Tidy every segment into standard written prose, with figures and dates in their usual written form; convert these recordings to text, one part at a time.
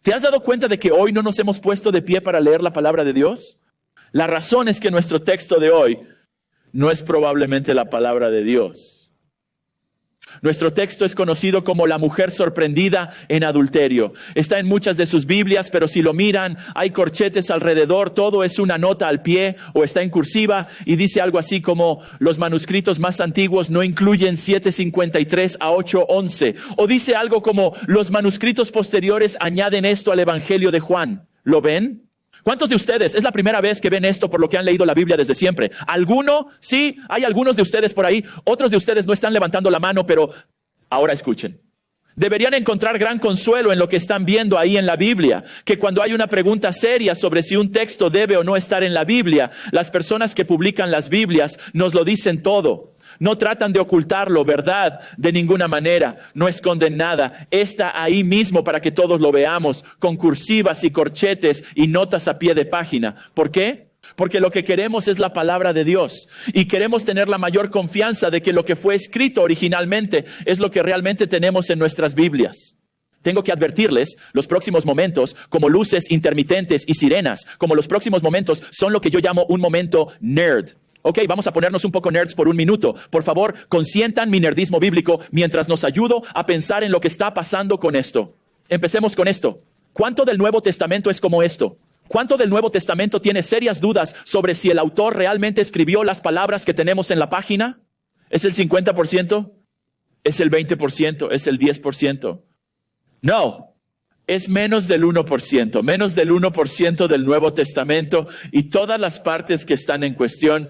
¿Te has dado cuenta de que hoy no nos hemos puesto de pie para leer la palabra de Dios? La razón es que nuestro texto de hoy no es probablemente la palabra de Dios. Nuestro texto es conocido como la mujer sorprendida en adulterio. Está en muchas de sus Biblias, pero si lo miran, hay corchetes alrededor, todo es una nota al pie o está en cursiva y dice algo así como los manuscritos más antiguos no incluyen 753 a 811. O dice algo como los manuscritos posteriores añaden esto al Evangelio de Juan. ¿Lo ven? ¿Cuántos de ustedes es la primera vez que ven esto por lo que han leído la Biblia desde siempre? ¿Alguno? Sí, hay algunos de ustedes por ahí. Otros de ustedes no están levantando la mano, pero ahora escuchen. Deberían encontrar gran consuelo en lo que están viendo ahí en la Biblia, que cuando hay una pregunta seria sobre si un texto debe o no estar en la Biblia, las personas que publican las Biblias nos lo dicen todo. No tratan de ocultarlo, ¿verdad? De ninguna manera. No esconden nada. Está ahí mismo para que todos lo veamos, con cursivas y corchetes y notas a pie de página. ¿Por qué? Porque lo que queremos es la palabra de Dios y queremos tener la mayor confianza de que lo que fue escrito originalmente es lo que realmente tenemos en nuestras Biblias. Tengo que advertirles, los próximos momentos, como luces intermitentes y sirenas, como los próximos momentos son lo que yo llamo un momento nerd. Ok, vamos a ponernos un poco nerds por un minuto. Por favor, consientan mi nerdismo bíblico mientras nos ayudo a pensar en lo que está pasando con esto. Empecemos con esto. ¿Cuánto del Nuevo Testamento es como esto? ¿Cuánto del Nuevo Testamento tiene serias dudas sobre si el autor realmente escribió las palabras que tenemos en la página? ¿Es el 50%? ¿Es el 20%? ¿Es el 10%? No. Es menos del 1% del Nuevo Testamento y todas las partes que están en cuestión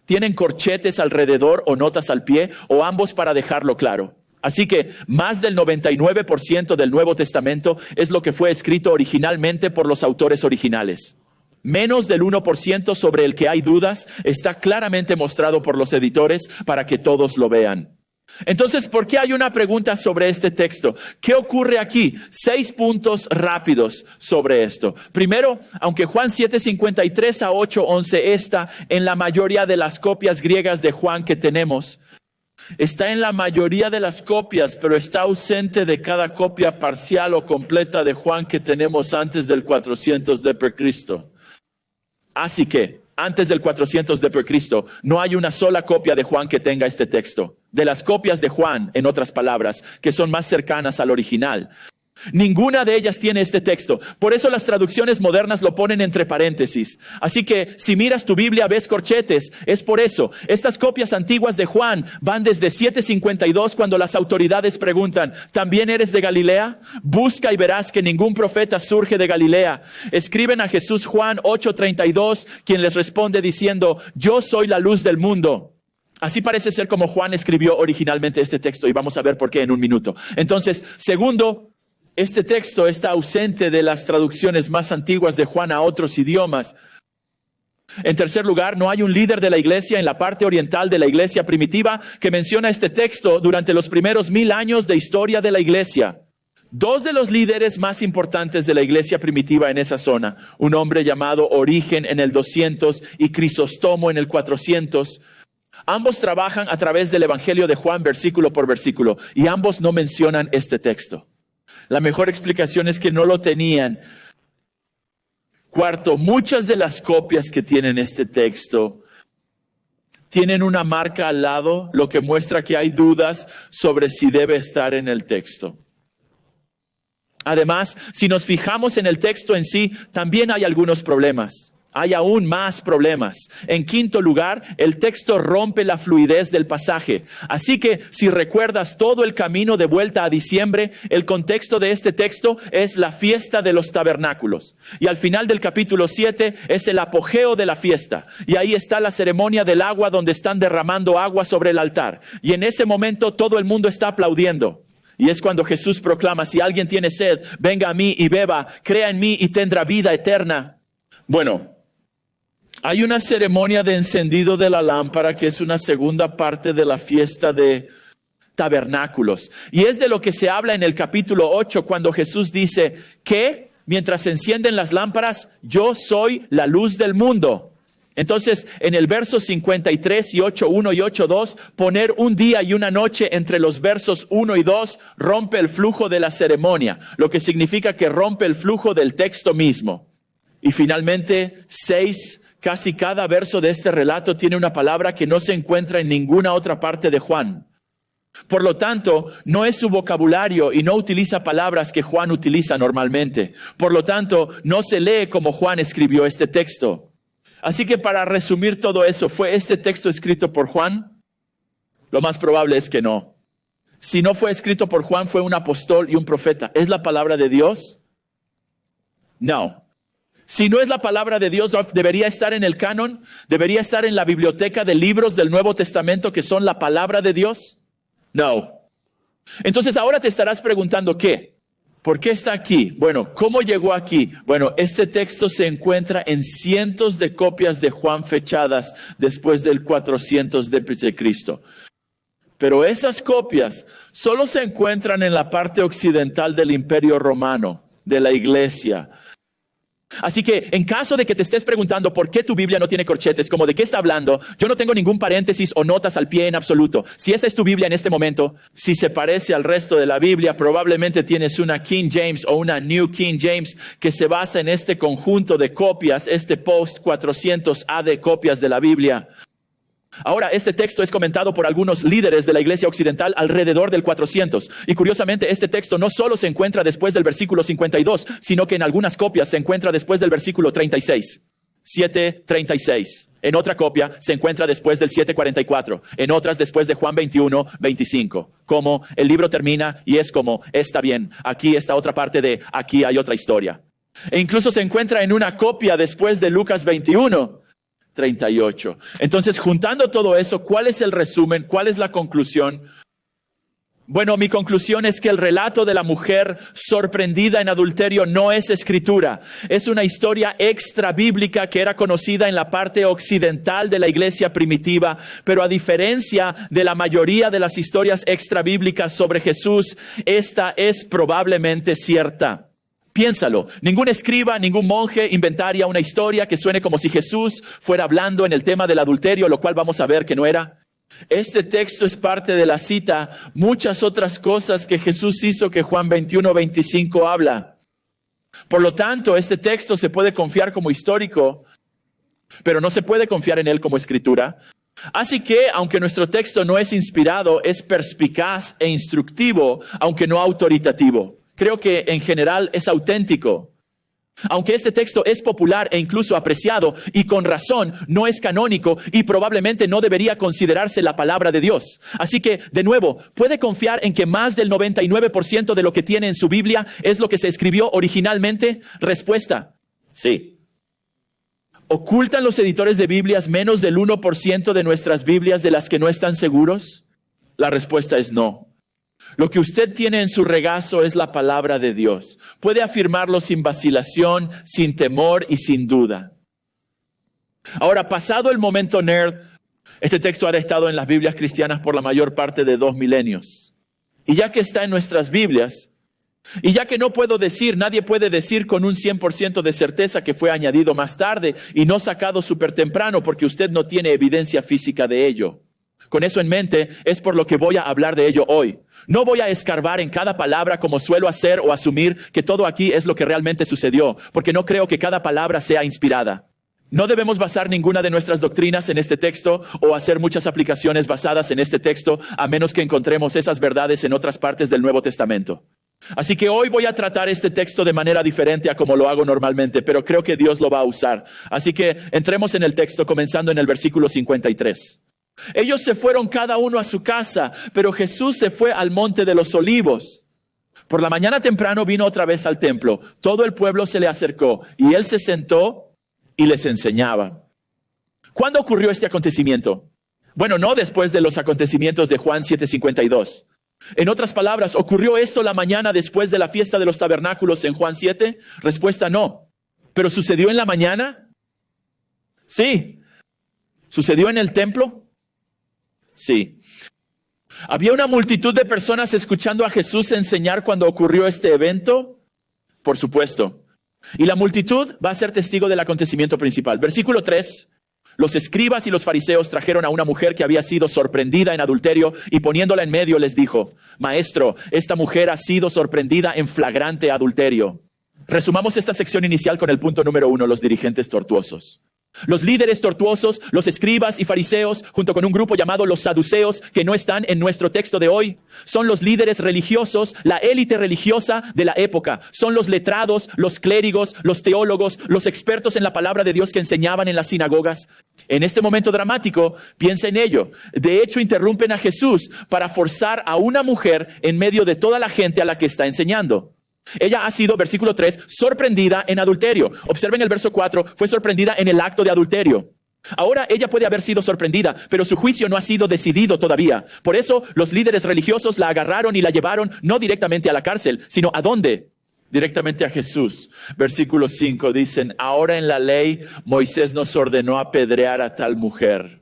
tienen corchetes alrededor o notas al pie o ambos para dejarlo claro. Así que más del 99% del Nuevo Testamento es lo que fue escrito originalmente por los autores originales. Menos del 1% sobre el que hay dudas está claramente mostrado por los editores para que todos lo vean. Entonces, ¿por qué hay una pregunta sobre este texto? ¿Qué ocurre aquí? 6 puntos rápidos sobre esto. Primero, aunque Juan 7:53 a 8:11 está en la mayoría de las copias griegas de Juan que tenemos, está en la mayoría de las copias, pero está ausente de cada copia parcial o completa de Juan que tenemos antes del 400 de Cristo. Así que, antes del 400 de Cristo, no hay una sola copia de Juan que tenga este texto. De las copias de Juan, en otras palabras, que son más cercanas al original, ninguna de ellas tiene este texto. Por eso las traducciones modernas lo ponen entre paréntesis. Así que si miras tu Biblia ves corchetes. Es por eso. Estas copias antiguas de Juan van desde 752 cuando las autoridades preguntan, ¿también eres de Galilea? Busca y verás que ningún profeta surge de Galilea. Escriben a Jesús Juan 8:32, quien les responde diciendo, yo soy la luz del mundo. Así parece ser como Juan escribió originalmente este texto y vamos a ver por qué en un minuto. Entonces, segundo, este texto está ausente de las traducciones más antiguas de Juan a otros idiomas. En tercer lugar, no hay un líder de la iglesia en la parte oriental de la iglesia primitiva que menciona este texto durante los primeros 1000 años de historia de la iglesia. 2 de los líderes más importantes de la iglesia primitiva en esa zona, un hombre llamado Origen en el 200 y Crisóstomo en el 400, ambos trabajan a través del Evangelio de Juan versículo por versículo y ambos no mencionan este texto. La mejor explicación es que no lo tenían. Cuarto, muchas de las copias que tienen este texto tienen una marca al lado, lo que muestra que hay dudas sobre si debe estar en el texto. Además, si nos fijamos en el texto en sí, también hay algunos problemas. Hay aún más problemas. En quinto lugar, el texto rompe la fluidez del pasaje. Así que si recuerdas todo el camino de vuelta a diciembre, el contexto de este texto es la fiesta de los tabernáculos. Y al final del capítulo 7 es el apogeo de la fiesta. Y ahí está la ceremonia del agua donde están derramando agua sobre el altar. Y en ese momento todo el mundo está aplaudiendo. Y es cuando Jesús proclama, si alguien tiene sed, venga a mí y beba, crea en mí y tendrá vida eterna. Bueno, hay una ceremonia de encendido de la lámpara que es una segunda parte de la fiesta de tabernáculos. Y es de lo que se habla en el capítulo 8 cuando Jesús dice que mientras se encienden las lámparas, yo soy la luz del mundo. Entonces, en el verso 53 y 8.1 y 8.2, poner un día y una noche entre los versos 1 y 2 rompe el flujo de la ceremonia, lo que significa que rompe el flujo del texto mismo. Y finalmente, 6, casi cada verso de este relato tiene una palabra que no se encuentra en ninguna otra parte de Juan. Por lo tanto, no es su vocabulario y no utiliza palabras que Juan utiliza normalmente. Por lo tanto, no se lee como Juan escribió este texto. Así que para resumir todo eso, ¿fue este texto escrito por Juan? Lo más probable es que no. Si no fue escrito por Juan, fue un apóstol y un profeta. ¿Es la palabra de Dios? No. Si no es la palabra de Dios, ¿debería estar en el canon? ¿Debería estar en la biblioteca de libros del Nuevo Testamento que son la palabra de Dios? No. Entonces ahora te estarás preguntando, ¿qué? ¿Por qué está aquí? Bueno, ¿cómo llegó aquí? Bueno, este texto se encuentra en cientos de copias de Juan fechadas después del 400 de Cristo. Pero esas copias solo se encuentran en la parte occidental del Imperio Romano, de la iglesia. Así que en caso de que te estés preguntando por qué tu Biblia no tiene corchetes, como de qué está hablando, yo no tengo ningún paréntesis o notas al pie en absoluto. Si esa es tu Biblia en este momento, si se parece al resto de la Biblia, probablemente tienes una King James o una New King James que se basa en este conjunto de copias, este post 400 AD copias de la Biblia. Ahora, este texto es comentado por algunos líderes de la iglesia occidental alrededor del 400. Y curiosamente, este texto no solo se encuentra después del versículo 52, sino que en algunas copias se encuentra después del versículo 36. 7:36. En otra copia se encuentra después del 7:44. En otras después de Juan 21:25. Como el libro termina y es como, está bien, aquí está otra parte de, aquí hay otra historia. E incluso se encuentra en una copia después de Lucas 21:38. Entonces, juntando todo eso, ¿cuál es el resumen? ¿Cuál es la conclusión? Bueno, mi conclusión es que el relato de la mujer sorprendida en adulterio no es escritura. Es una historia extra bíblica que era conocida en la parte occidental de la iglesia primitiva, pero a diferencia de la mayoría de las historias extra bíblicas sobre Jesús, esta es probablemente cierta. Piénsalo, ningún escriba, ningún monje inventaría una historia que suene como si Jesús fuera hablando en el tema del adulterio, lo cual vamos a ver que no era. Este texto es parte de la cita, muchas otras cosas que Jesús hizo que Juan 21:25 habla. Por lo tanto, este texto se puede confiar como histórico, pero no se puede confiar en él como escritura. Así que, aunque nuestro texto no es inspirado, es perspicaz e instructivo, aunque no autoritativo. Creo que en general es auténtico. Aunque este texto es popular e incluso apreciado, y con razón, no es canónico y probablemente no debería considerarse la palabra de Dios. Así que, de nuevo, ¿puede confiar en que más del 99% de lo que tiene en su Biblia es lo que se escribió originalmente? Respuesta, sí. ¿Ocultan los editores de Biblias menos del 1% de nuestras Biblias de las que no están seguros? La respuesta es no. Lo que usted tiene en su regazo es la palabra de Dios. Puede afirmarlo sin vacilación, sin temor y sin duda. Ahora, pasado el momento nerd, este texto ha estado en las Biblias cristianas por la mayor parte de 2 milenios. Y ya que está en nuestras Biblias, y ya que no puedo decir, nadie puede decir con un 100% de certeza que fue añadido más tarde y no sacado súper temprano porque usted no tiene evidencia física de ello. Con eso en mente, es por lo que voy a hablar de ello hoy. No voy a escarbar en cada palabra como suelo hacer o asumir que todo aquí es lo que realmente sucedió, porque no creo que cada palabra sea inspirada. No debemos basar ninguna de nuestras doctrinas en este texto o hacer muchas aplicaciones basadas en este texto, a menos que encontremos esas verdades en otras partes del Nuevo Testamento. Así que hoy voy a tratar este texto de manera diferente a como lo hago normalmente, pero creo que Dios lo va a usar. Así que entremos en el texto comenzando en el versículo 53. Ellos se fueron cada uno a su casa, pero Jesús se fue al monte de los olivos. Por la mañana temprano vino otra vez al templo. Todo el pueblo se le acercó y él se sentó y les enseñaba. ¿Cuándo ocurrió este acontecimiento? Bueno, no después de los acontecimientos de Juan 7:52. En otras palabras, ¿ocurrió esto la mañana después de la fiesta de los tabernáculos en Juan 7? Respuesta no. ¿Pero sucedió en la mañana? Sí. ¿Sucedió en el templo? Sí. ¿Había una multitud de personas escuchando a Jesús enseñar cuando ocurrió este evento? Por supuesto. Y la multitud va a ser testigo del acontecimiento principal. Versículo 3. Los escribas y los fariseos trajeron a una mujer que había sido sorprendida en adulterio y poniéndola en medio les dijo: Maestro, esta mujer ha sido sorprendida en flagrante adulterio. Resumamos esta sección inicial con el punto número 1, los dirigentes tortuosos. Los líderes tortuosos, los escribas y fariseos, junto con un grupo llamado los saduceos, que no están en nuestro texto de hoy, son los líderes religiosos, la élite religiosa de la época. Son los letrados, los clérigos, los teólogos, los expertos en la palabra de Dios que enseñaban en las sinagogas. En este momento dramático, piensa en ello. De hecho, interrumpen a Jesús para forzar a una mujer en medio de toda la gente a la que está enseñando. Ella ha sido, versículo 3, sorprendida en adulterio. Observen el verso 4, fue sorprendida en el acto de adulterio. Ahora ella puede haber sido sorprendida, pero su juicio no ha sido decidido todavía. Por eso los líderes religiosos la agarraron y la llevaron no directamente a la cárcel, sino ¿a dónde? Directamente a Jesús. Versículo 5 dicen: ahora en la ley Moisés nos ordenó apedrear a tal mujer.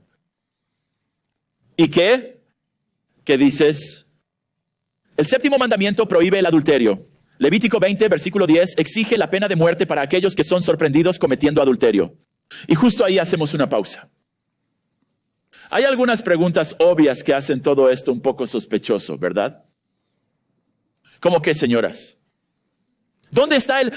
¿Y qué? ¿Qué dices? El séptimo mandamiento prohíbe el adulterio. Levítico 20, versículo 10, exige la pena de muerte para aquellos que son sorprendidos cometiendo adulterio. Y justo ahí hacemos una pausa. Hay algunas preguntas obvias que hacen todo esto un poco sospechoso, ¿verdad? ¿Cómo qué, señoras? ¿Dónde está el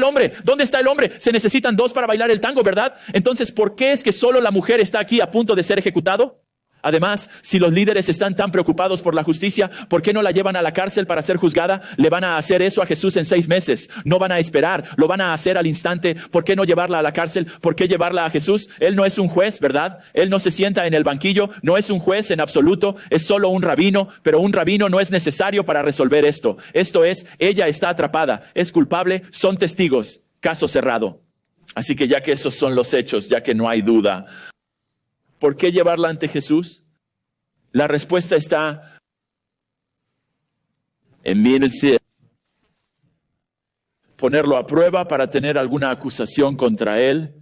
hombre? ¿Dónde está el hombre? Se necesitan dos para bailar el tango, ¿verdad? Entonces, ¿por qué es que solo la mujer está aquí a punto de ser ejecutado? Además, si los líderes están tan preocupados por la justicia, ¿por qué no la llevan a la cárcel para ser juzgada? Le van a hacer eso a Jesús en 6 meses. No van a esperar, lo van a hacer al instante. ¿Por qué no llevarla a la cárcel? ¿Por qué llevarla a Jesús? Él no es un juez, ¿verdad? Él no se sienta en el banquillo, no es un juez en absoluto, es solo un rabino, pero un rabino no es necesario para resolver esto. Esto es, ella está atrapada, es culpable, son testigos, caso cerrado. Así que ya que esos son los hechos, ya que no hay duda, ¿por qué llevarla ante Jesús? La respuesta está en ponerlo a prueba para tener alguna acusación contra él.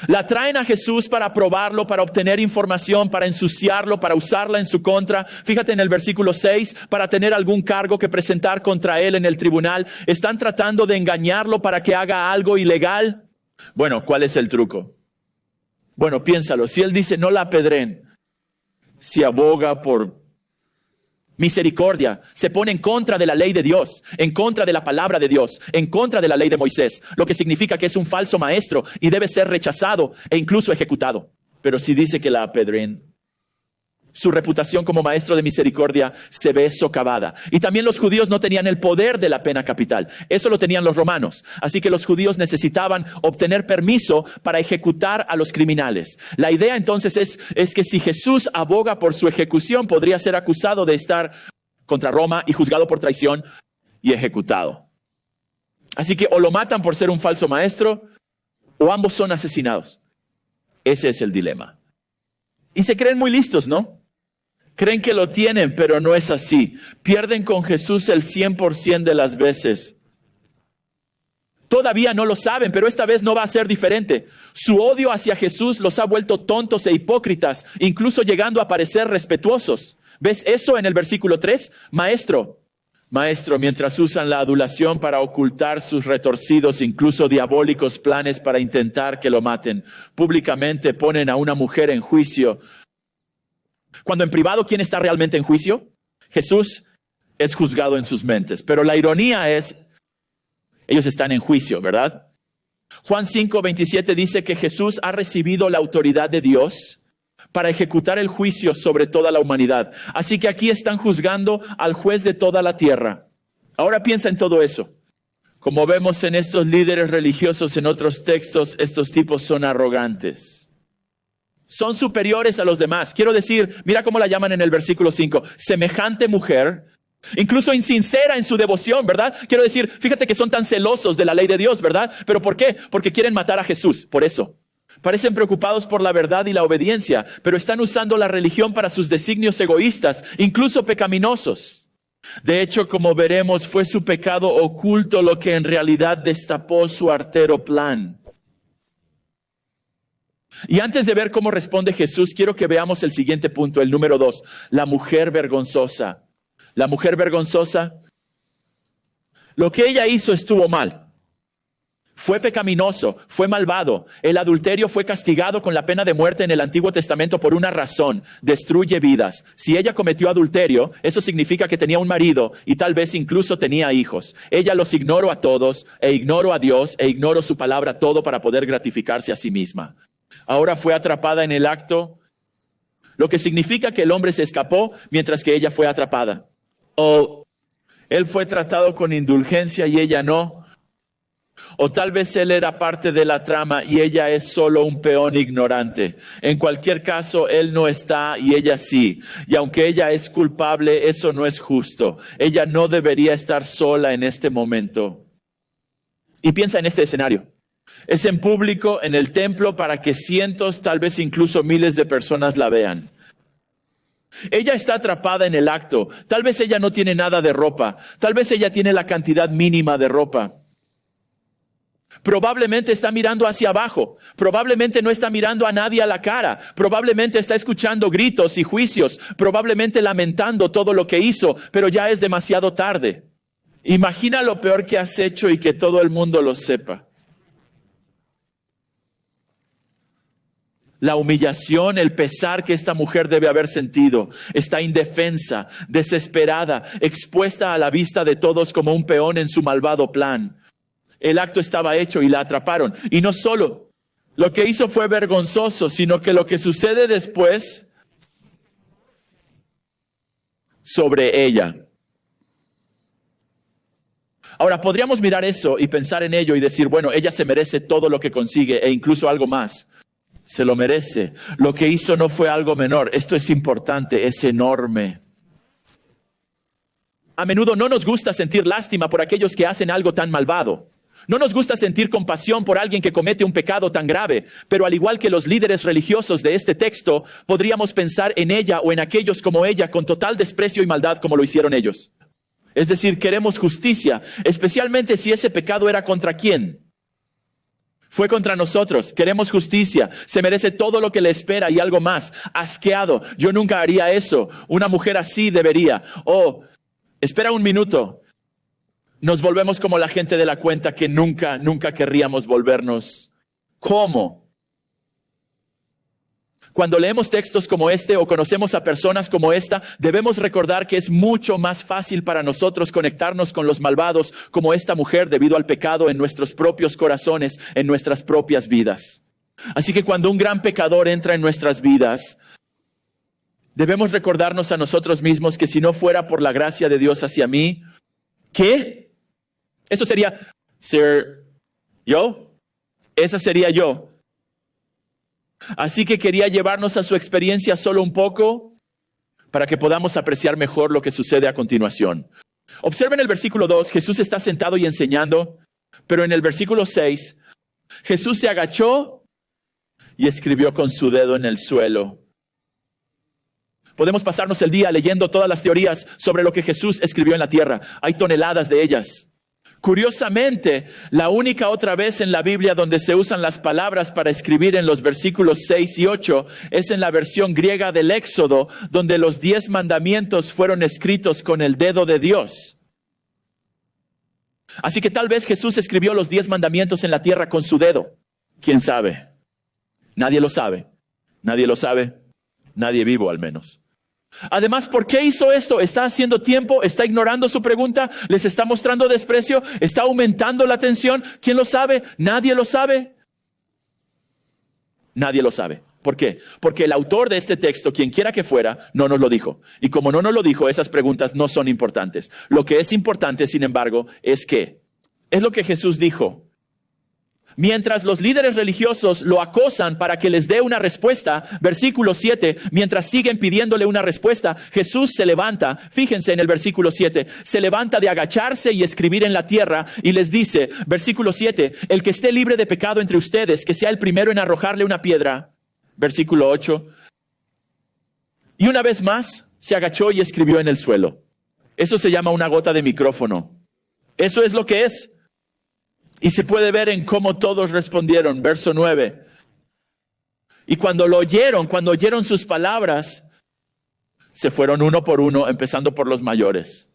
La traen a Jesús para probarlo, para obtener información, para ensuciarlo, para usarla en su contra. Fíjate en el versículo 6, para tener algún cargo que presentar contra él en el tribunal. Están tratando de engañarlo para que haga algo ilegal. Bueno, ¿cuál es el truco? Bueno, piénsalo. Si él dice no la apedreen, si aboga por misericordia, se pone en contra de la ley de Dios, en contra de la palabra de Dios, en contra de la ley de Moisés, lo que significa que es un falso maestro y debe ser rechazado e incluso ejecutado. Pero si dice que la apedreen, su reputación como maestro de misericordia se ve socavada. Y también los judíos no tenían el poder de la pena capital. Eso lo tenían los romanos. Así que los judíos necesitaban obtener permiso para ejecutar a los criminales. La idea entonces es que si Jesús aboga por su ejecución, podría ser acusado de estar contra Roma y juzgado por traición y ejecutado. Así que o lo matan por ser un falso maestro o ambos son asesinados. Ese es el dilema. Y se creen muy listos, ¿no? Creen que lo tienen, pero no es así. Pierden con Jesús el 100% de las veces. Todavía no lo saben, pero esta vez no va a ser diferente. Su odio hacia Jesús los ha vuelto tontos e hipócritas, incluso llegando a parecer respetuosos. ¿Ves eso en el versículo 3? Maestro, mientras usan la adulación para ocultar sus retorcidos, incluso diabólicos planes para intentar que lo maten, públicamente ponen a una mujer en juicio. Cuando en privado, ¿quién está realmente en juicio? Jesús es juzgado en sus mentes. Pero la ironía es, ellos están en juicio, ¿verdad? Juan 5:27 dice que Jesús ha recibido la autoridad de Dios para ejecutar el juicio sobre toda la humanidad. Así que aquí están juzgando al juez de toda la tierra. Ahora piensa en todo eso. Como vemos en estos líderes religiosos en otros textos, estos tipos son arrogantes. Son superiores a los demás. Quiero decir, mira cómo la llaman en el versículo 5. Semejante mujer, incluso insincera en su devoción, ¿verdad? Quiero decir, fíjate que son tan celosos de la ley de Dios, ¿verdad? ¿Pero por qué? Porque quieren matar a Jesús, por eso. Parecen preocupados por la verdad y la obediencia, pero están usando la religión para sus designios egoístas, incluso pecaminosos. De hecho, como veremos, fue su pecado oculto lo que en realidad destapó su artero plan. Y antes de ver cómo responde Jesús, quiero que veamos el siguiente punto, el número 2, la mujer vergonzosa. La mujer vergonzosa, lo que ella hizo estuvo mal. fue pecaminoso, fue malvado. El adulterio fue castigado con la pena de muerte en el Antiguo Testamento por una razón: destruye vidas. Si ella cometió adulterio, eso significa que tenía un marido y tal vez incluso tenía hijos. Ella los ignoró a todos, e ignoró a Dios, e ignoró su palabra, todo para poder gratificarse a sí misma. Ahora fue atrapada en el acto, lo que significa que el hombre se escapó mientras que ella fue atrapada. O él fue tratado con indulgencia y ella no. O tal vez él era parte de la trama y ella es solo un peón ignorante. En cualquier caso, él no está y ella sí. Y aunque ella es culpable, eso no es justo. Ella no debería estar sola en este momento. Y piensa en este escenario. Es en público, en el templo, para que cientos, tal vez incluso miles de personas la vean. Ella está atrapada en el acto. Tal vez ella no tiene nada de ropa. Tal vez ella tiene la cantidad mínima de ropa. Probablemente está mirando hacia abajo. Probablemente no está mirando a nadie a la cara. Probablemente está escuchando gritos y juicios. Probablemente lamentando todo lo que hizo, pero ya es demasiado tarde. Imagina lo peor que has hecho y que todo el mundo lo sepa. La humillación, el pesar que esta mujer debe haber sentido. Está indefensa, desesperada, expuesta a la vista de todos como un peón en su malvado plan. El acto estaba hecho y la atraparon. Y no solo lo que hizo fue vergonzoso, sino que lo que sucede después sobre ella. Ahora, podríamos mirar eso y pensar en ello y decir, bueno, ella se merece todo lo que consigue e incluso algo más. Se lo merece. Lo que hizo no fue algo menor. Esto es importante, es enorme. A menudo no nos gusta sentir lástima por aquellos que hacen algo tan malvado. No nos gusta sentir compasión por alguien que comete un pecado tan grave, pero al igual que los líderes religiosos de este texto, podríamos pensar en ella o en aquellos como ella con total desprecio y maldad como lo hicieron ellos. Es decir, queremos justicia, especialmente si ese pecado era contra quién. Fue contra nosotros. Queremos justicia. Se merece todo lo que le espera y algo más. Asqueado. Yo nunca haría eso. Una mujer así debería. Oh, espera un minuto. Nos volvemos como la gente de la cuenta que nunca querríamos volvernos. ¿Cómo? Cuando leemos textos como este o conocemos a personas como esta, debemos recordar que es mucho más fácil para nosotros conectarnos con los malvados como esta mujer debido al pecado en nuestros propios corazones, en nuestras propias vidas. Así que cuando un gran pecador entra en nuestras vidas, debemos recordarnos a nosotros mismos que si no fuera por la gracia de Dios hacia mí, ¿qué? Eso sería ser yo. Esa sería yo. Así que quería llevarnos a su experiencia solo un poco para que podamos apreciar mejor lo que sucede a continuación. Observen el versículo 2, Jesús está sentado y enseñando, pero en el versículo 6, Jesús se agachó y escribió con su dedo en el suelo. Podemos pasarnos el día leyendo todas las teorías sobre lo que Jesús escribió en la tierra. Hay toneladas de ellas. Curiosamente, la única otra vez en la Biblia donde se usan las palabras para escribir en los versículos 6 y 8 es en la versión griega del Éxodo, donde los 10 mandamientos fueron escritos con el dedo de Dios. Así que tal vez Jesús escribió los 10 mandamientos en la tierra con su dedo. ¿Quién sabe? Nadie lo sabe. Nadie lo sabe. Nadie vivo al menos. Además, ¿por qué hizo esto? ¿Está haciendo tiempo? ¿Está ignorando su pregunta? ¿Les está mostrando desprecio? ¿Está aumentando la tensión? ¿Quién lo sabe? ¿Nadie lo sabe? Nadie lo sabe. ¿Por qué? Porque el autor de este texto, quien quiera que fuera, no nos lo dijo. Y como no nos lo dijo, esas preguntas no son importantes. Lo que es importante, sin embargo, es que es lo que Jesús dijo. Mientras los líderes religiosos lo acosan para que les dé una respuesta, versículo 7, mientras siguen pidiéndole una respuesta, Jesús se levanta, fíjense en el versículo 7, se levanta de agacharse y escribir en la tierra y les dice, versículo 7, el que esté libre de pecado entre ustedes, que sea el primero en arrojarle una piedra, versículo 8. Y una vez más se agachó y escribió en el suelo. Eso se llama una gota de micrófono. Eso es lo que es. Y se puede ver en cómo todos respondieron. Verso 9. Y cuando oyeron sus palabras, se fueron uno por uno, empezando por los mayores.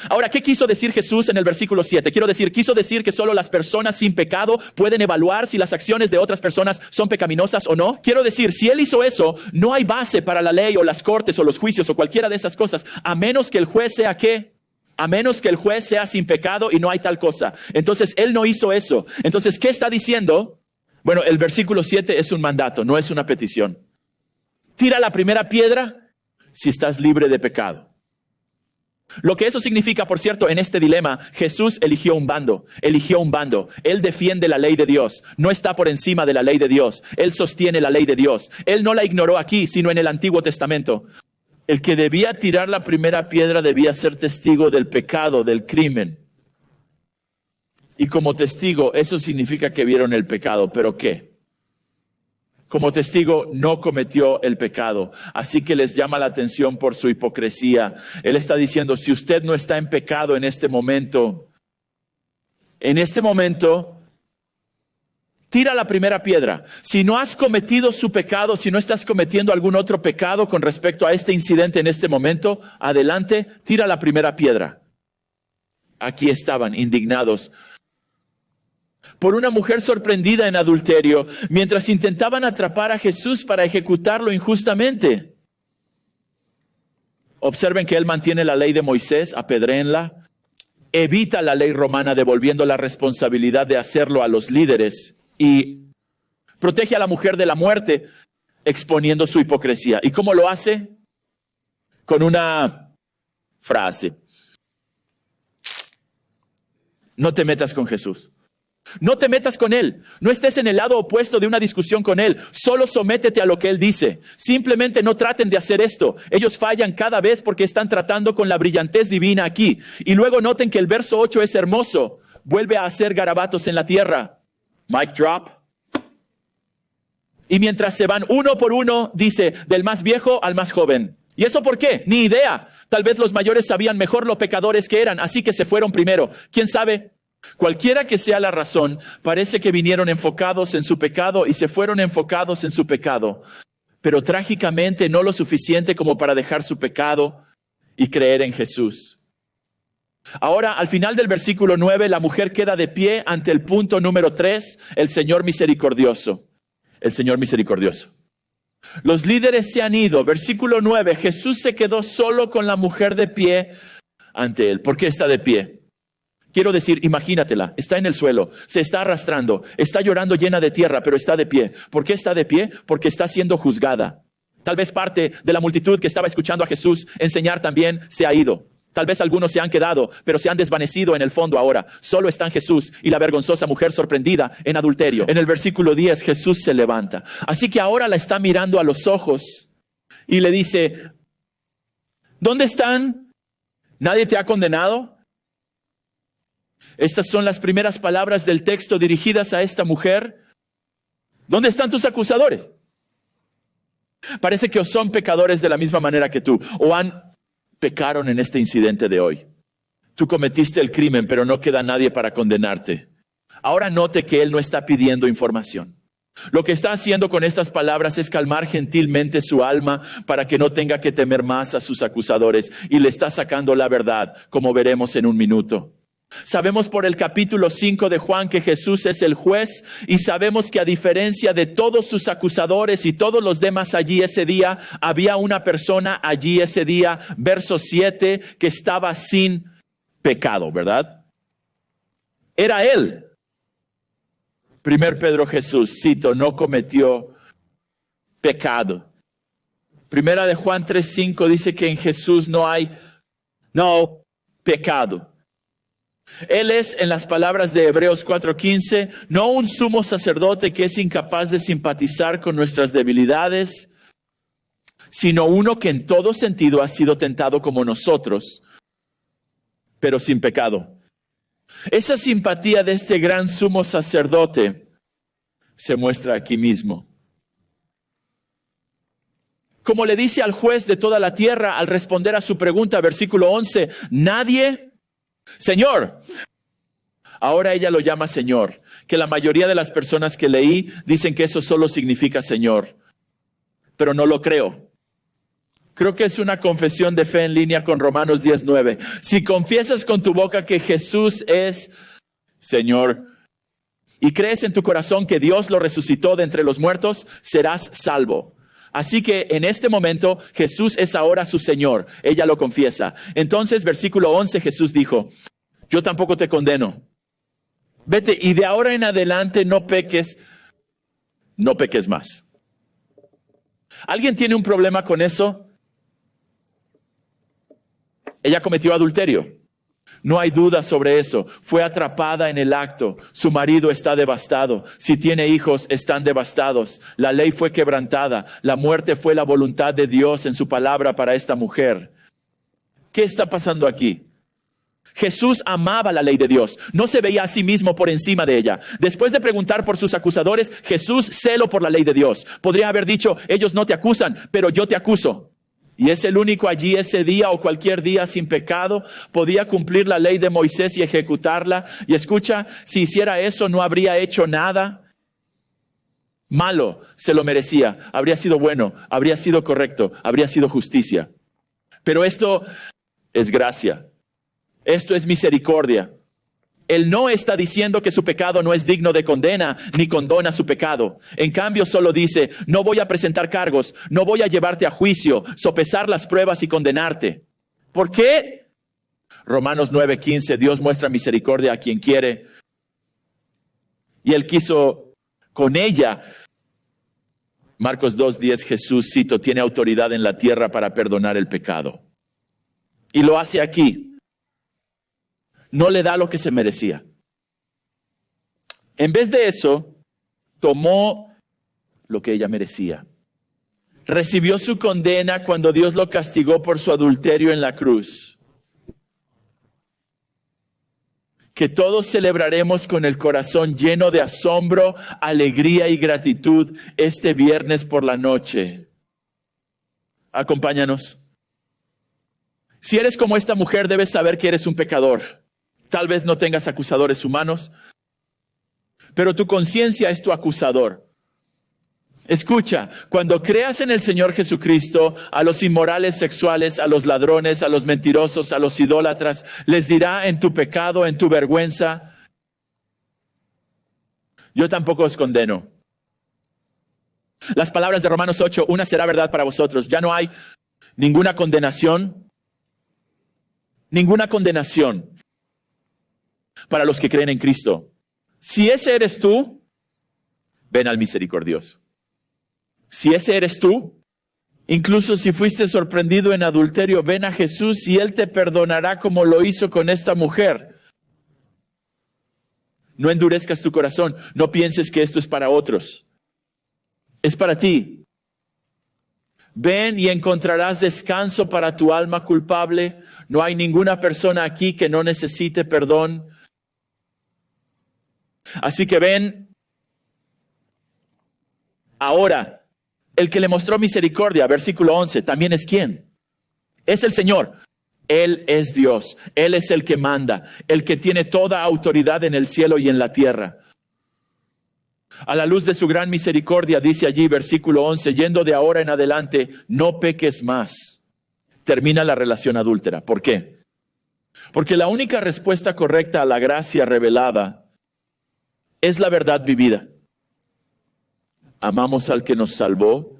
Ahora, ¿qué quiso decir Jesús en el versículo 7? Quiso decir que solo las personas sin pecado pueden evaluar si las acciones de otras personas son pecaminosas o no. Quiero decir, si Él hizo eso, no hay base para la ley o las cortes o los juicios o cualquiera de esas cosas, a menos que el juez sea ¿qué? A menos que el juez sea sin pecado y no hay tal cosa. Entonces, Él no hizo eso. Entonces, ¿qué está diciendo? Bueno, el versículo 7 es un mandato, no es una petición. Tira la primera piedra si estás libre de pecado. Lo que eso significa, por cierto, en este dilema, Jesús eligió un bando. Él defiende la ley de Dios, no está por encima de la ley de Dios. Él sostiene la ley de Dios. Él no la ignoró aquí, sino en el Antiguo Testamento. El que debía tirar la primera piedra debía ser testigo del pecado, del crimen. Y como testigo, eso significa que vieron el pecado, ¿pero qué? Como testigo, no cometió el pecado. Así que les llama la atención por su hipocresía. Él está diciendo, si usted no está en pecado en este momento, tira la primera piedra. Si no has cometido su pecado, si no estás cometiendo algún otro pecado con respecto a este incidente en este momento, adelante, tira la primera piedra. Aquí estaban, indignados por una mujer sorprendida en adulterio, mientras intentaban atrapar a Jesús para ejecutarlo injustamente. Observen que Él mantiene la ley de Moisés, apedréenla. Evita la ley romana, devolviendo la responsabilidad de hacerlo a los líderes. Y protege a la mujer de la muerte, exponiendo su hipocresía. ¿Y cómo lo hace? Con una frase. No te metas con Jesús. No te metas con Él. No estés en el lado opuesto de una discusión con Él. Solo sométete a lo que Él dice. Simplemente no traten de hacer esto. Ellos fallan cada vez porque están tratando con la brillantez divina aquí. Y luego noten que el verso 8 es hermoso. Vuelve a hacer garabatos en la tierra. Mic drop. Y mientras se van uno por uno, dice, del más viejo al más joven. ¿Y eso por qué? Ni idea. Tal vez los mayores sabían mejor lo pecadores que eran, así que se fueron primero. ¿Quién sabe? Cualquiera que sea la razón, parece que vinieron enfocados en su pecado y se fueron enfocados en su pecado. Pero trágicamente no lo suficiente como para dejar su pecado y creer en Jesús. Ahora, al final del versículo 9, la mujer queda de pie ante el punto número 3, el Señor misericordioso. El Señor misericordioso. Los líderes se han ido. Versículo 9, Jesús se quedó solo con la mujer de pie ante Él. ¿Por qué está de pie? Quiero decir, imagínatela, está en el suelo, se está arrastrando, está llorando llena de tierra, pero está de pie. ¿Por qué está de pie? Porque está siendo juzgada. Tal vez parte de la multitud que estaba escuchando a Jesús enseñar también se ha ido. Tal vez algunos se han quedado, pero se han desvanecido en el fondo ahora. Solo están Jesús y la vergonzosa mujer sorprendida en adulterio. En el versículo 10, Jesús se levanta. Así que ahora la está mirando a los ojos y le dice, ¿dónde están? ¿Nadie te ha condenado? Estas son las primeras palabras del texto dirigidas a esta mujer. ¿Dónde están tus acusadores? Parece que o son pecadores de la misma manera que tú, o pecaron en este incidente de hoy. Tú cometiste el crimen, pero no queda nadie para condenarte. Ahora note que Él no está pidiendo información. Lo que está haciendo con estas palabras es calmar gentilmente su alma para que no tenga que temer más a sus acusadores, y le está sacando la verdad, como veremos en un minuto. Sabemos por el capítulo 5 de Juan que Jesús es el juez, y sabemos que a diferencia de todos sus acusadores y todos los demás allí ese día, había una persona allí ese día, verso 7, que estaba sin pecado, ¿verdad? Era Él. 1 Pedro Jesús, cito, no cometió pecado. Primera de Juan 3:5 dice que en Jesús no hay pecado. Él es, en las palabras de Hebreos 4:15, no un sumo sacerdote que es incapaz de simpatizar con nuestras debilidades, sino uno que en todo sentido ha sido tentado como nosotros, pero sin pecado. Esa simpatía de este gran sumo sacerdote se muestra aquí mismo. Como le dice al juez de toda la tierra al responder a su pregunta, versículo 11, nadie... Señor, ahora ella lo llama Señor, que la mayoría de las personas que leí dicen que eso solo significa Señor, pero no lo creo. Creo que es una confesión de fe en línea con Romanos 10:9. Si confiesas con tu boca que Jesús es Señor y crees en tu corazón que Dios lo resucitó de entre los muertos, serás salvo. Así que en este momento Jesús es ahora su Señor. Ella lo confiesa. Entonces, versículo 11, Jesús dijo, yo tampoco te condeno. Vete y de ahora en adelante no peques más. ¿Alguien tiene un problema con eso? Ella cometió adulterio. No hay duda sobre eso. Fue atrapada en el acto. Su marido está devastado. Si tiene hijos, están devastados. La ley fue quebrantada. La muerte fue la voluntad de Dios en su palabra para esta mujer. ¿Qué está pasando aquí? Jesús amaba la ley de Dios. No se veía a sí mismo por encima de ella. Después de preguntar por sus acusadores, Jesús celó por la ley de Dios. Podría haber dicho, ellos no te acusan, pero yo te acuso. Y es el único allí ese día o cualquier día sin pecado. Podía cumplir la ley de Moisés y ejecutarla. Y escucha, si hiciera eso no habría hecho nada malo. Se lo merecía. Habría sido bueno, habría sido correcto, habría sido justicia. Pero esto es gracia. Esto es misericordia. Él no está diciendo que su pecado no es digno de condena, ni condona su pecado. En cambio, solo dice, no voy a presentar cargos, no voy a llevarte a juicio, sopesar las pruebas y condenarte. ¿Por qué? Romanos 9:15, Dios muestra misericordia a quien quiere. Y Él quiso con ella. Marcos 2:10, Jesús, cito, tiene autoridad en la tierra para perdonar el pecado. Y lo hace aquí. No le da lo que se merecía. En vez de eso, tomó lo que ella merecía. Recibió su condena cuando Dios lo castigó por su adulterio en la cruz. Que todos celebraremos con el corazón lleno de asombro, alegría y gratitud este viernes por la noche. Acompáñanos. Si eres como esta mujer, debes saber que eres un pecador. Tal vez no tengas acusadores humanos, pero tu conciencia es tu acusador. Escucha, cuando creas en el Señor Jesucristo, a los inmorales sexuales, a los ladrones, a los mentirosos, a los idólatras, les dirá en tu pecado, en tu vergüenza, yo tampoco os condeno. Las palabras de Romanos 8, una será verdad para vosotros. Ya no hay ninguna condenación para los que creen en Cristo. Si ese eres tú, ven al misericordioso. Si ese eres tú, incluso si fuiste sorprendido en adulterio, ven a Jesús y Él te perdonará como lo hizo con esta mujer. No endurezcas tu corazón, no pienses que esto es para otros. Es para ti. Ven y encontrarás descanso para tu alma culpable. No hay ninguna persona aquí que no necesite perdón. Así que ven, ahora, el que le mostró misericordia, versículo 11, también es ¿quién? Es el Señor. Él es Dios. Él es el que manda, el que tiene toda autoridad en el cielo y en la tierra. A la luz de su gran misericordia, dice allí, versículo 11, yendo de ahora en adelante, no peques más. Termina la relación adúltera. ¿Por qué? Porque la única respuesta correcta a la gracia revelada es la verdad vivida. Amamos al que nos salvó.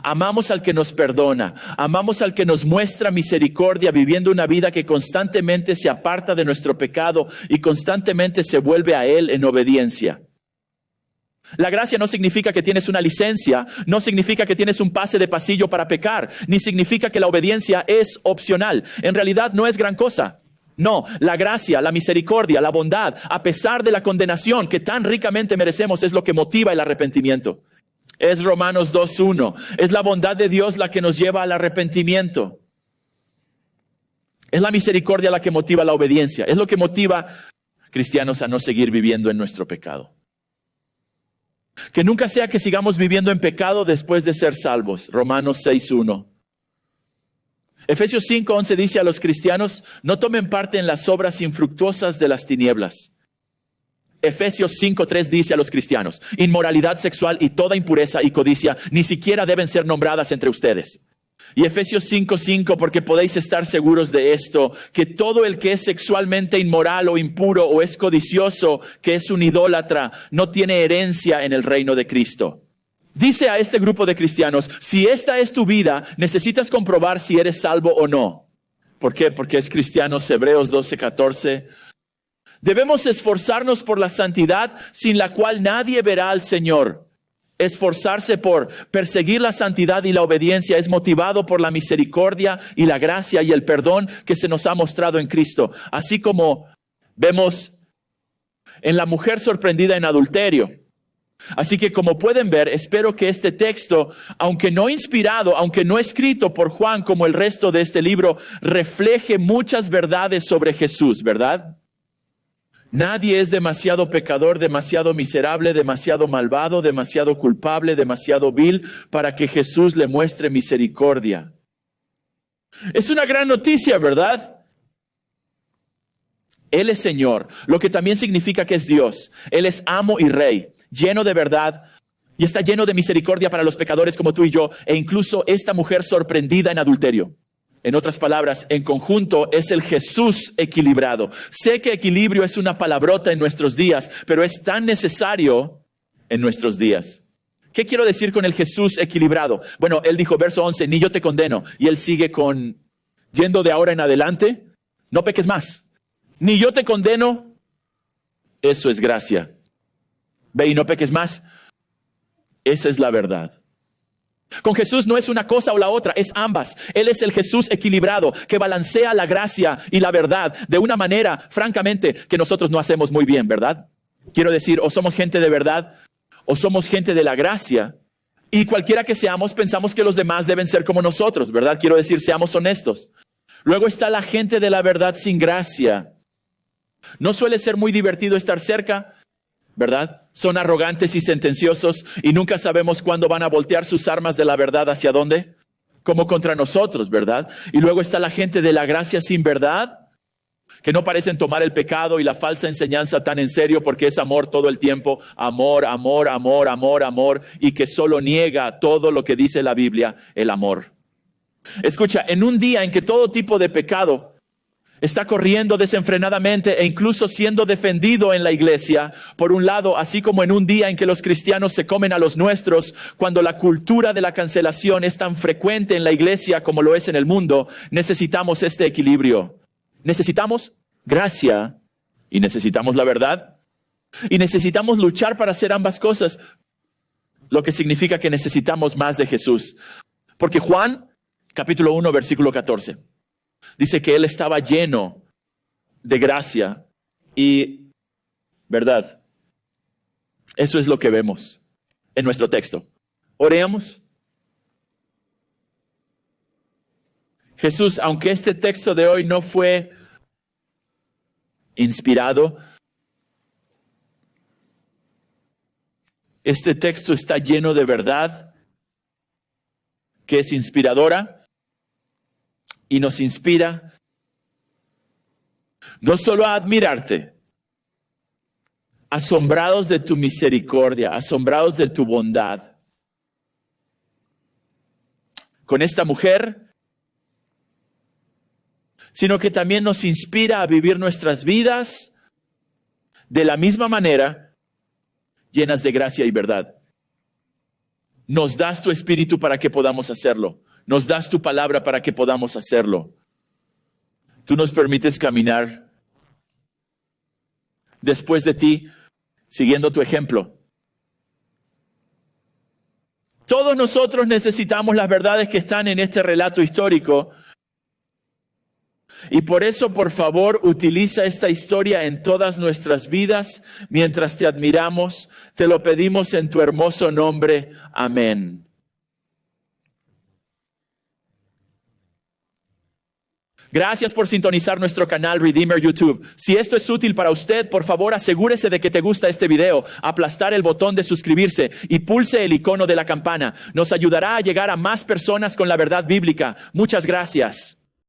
Amamos al que nos perdona. Amamos al que nos muestra misericordia viviendo una vida que constantemente se aparta de nuestro pecado y constantemente se vuelve a Él en obediencia. La gracia no significa que tienes una licencia, no significa que tienes un pase de pasillo para pecar, ni significa que la obediencia es opcional. En realidad no es gran cosa. No, la gracia, la misericordia, la bondad, a pesar de la condenación que tan ricamente merecemos, es lo que motiva el arrepentimiento. Es Romanos 2:1. Es la bondad de Dios la que nos lleva al arrepentimiento. Es la misericordia la que motiva la obediencia. Es lo que motiva a cristianos a no seguir viviendo en nuestro pecado. Que nunca sea que sigamos viviendo en pecado después de ser salvos. Romanos 6:1. Efesios 5:11 dice a los cristianos, no tomen parte en las obras infructuosas de las tinieblas. Efesios 5:3 dice a los cristianos, inmoralidad sexual y toda impureza y codicia ni siquiera deben ser nombradas entre ustedes. Y Efesios 5:5, porque podéis estar seguros de esto, que todo el que es sexualmente inmoral o impuro o es codicioso, que es un idólatra, no tiene herencia en el reino de Cristo. Dice a este grupo de cristianos, si esta es tu vida, necesitas comprobar si eres salvo o no. ¿Por qué? Porque es Cristianos, Hebreos 12:14. Debemos esforzarnos por la santidad sin la cual nadie verá al Señor. Esforzarse por perseguir la santidad y la obediencia es motivado por la misericordia y la gracia y el perdón que se nos ha mostrado en Cristo. Así como vemos en la mujer sorprendida en adulterio. Así que como pueden ver, espero que este texto, aunque no inspirado, aunque no escrito por Juan como el resto de este libro, refleje muchas verdades sobre Jesús, ¿verdad? Nadie es demasiado pecador, demasiado miserable, demasiado malvado, demasiado culpable, demasiado vil para que Jesús le muestre misericordia. Es una gran noticia, ¿verdad? Él es Señor, lo que también significa que es Dios. Él es amo y rey, lleno de verdad y está lleno de misericordia para los pecadores como tú y yo, e incluso esta mujer sorprendida en adulterio. En otras palabras, en conjunto es el Jesús equilibrado. Sé que equilibrio es una palabrota en nuestros días, pero es tan necesario en nuestros días. ¿Qué quiero decir con el Jesús equilibrado? Bueno, él dijo, verso 11, ni yo te condeno. Y él sigue con, yendo de ahora en adelante, no peques más. Ni yo te condeno, eso es gracia. Ve y no peques más, esa es la verdad. Con Jesús no es una cosa o la otra, es ambas. Él es el Jesús equilibrado que balancea la gracia y la verdad de una manera, francamente, que nosotros no hacemos muy bien, ¿verdad? Quiero decir, o somos gente de verdad o somos gente de la gracia. Y cualquiera que seamos, pensamos que los demás deben ser como nosotros, ¿verdad? Quiero decir, seamos honestos. Luego está la gente de la verdad sin gracia. No suele ser muy divertido estar cerca, ¿verdad? Son arrogantes y sentenciosos y nunca sabemos cuándo van a voltear sus armas de la verdad hacia dónde, como contra nosotros, ¿verdad? Y luego está la gente de la gracia sin verdad, que no parecen tomar el pecado y la falsa enseñanza tan en serio porque es amor todo el tiempo, amor, amor, amor, amor, amor, y que solo niega todo lo que dice la Biblia, el amor. Escucha, en un día en que todo tipo de pecado está corriendo desenfrenadamente e incluso siendo defendido en la iglesia, por un lado, así como en un día en que los cristianos se comen a los nuestros, cuando la cultura de la cancelación es tan frecuente en la iglesia como lo es en el mundo, necesitamos este equilibrio. Necesitamos gracia y necesitamos la verdad. Y necesitamos luchar para hacer ambas cosas, lo que significa que necesitamos más de Jesús. Porque Juan, capítulo 1, versículo 14. Dice que él estaba lleno de gracia y verdad. Eso es lo que vemos en nuestro texto. Oremos. Jesús, aunque este texto de hoy no fue inspirado, este texto está lleno de verdad que es inspiradora. Y nos inspira no solo a admirarte, asombrados de tu misericordia, asombrados de tu bondad. Con esta mujer, sino que también nos inspira a vivir nuestras vidas de la misma manera, llenas de gracia y verdad. Nos das tu espíritu para que podamos hacerlo. Nos das tu palabra para que podamos hacerlo. Tú nos permites caminar después de ti, siguiendo tu ejemplo. Todos nosotros necesitamos las verdades que están en este relato histórico. Y por eso, por favor, utiliza esta historia en todas nuestras vidas mientras te admiramos. Te lo pedimos en tu hermoso nombre. Amén. Gracias por sintonizar nuestro canal Redeemer YouTube. Si esto es útil para usted, por favor asegúrese de que te gusta este video, aplastar el botón de suscribirse y pulse el icono de la campana. Nos ayudará a llegar a más personas con la verdad bíblica. Muchas gracias.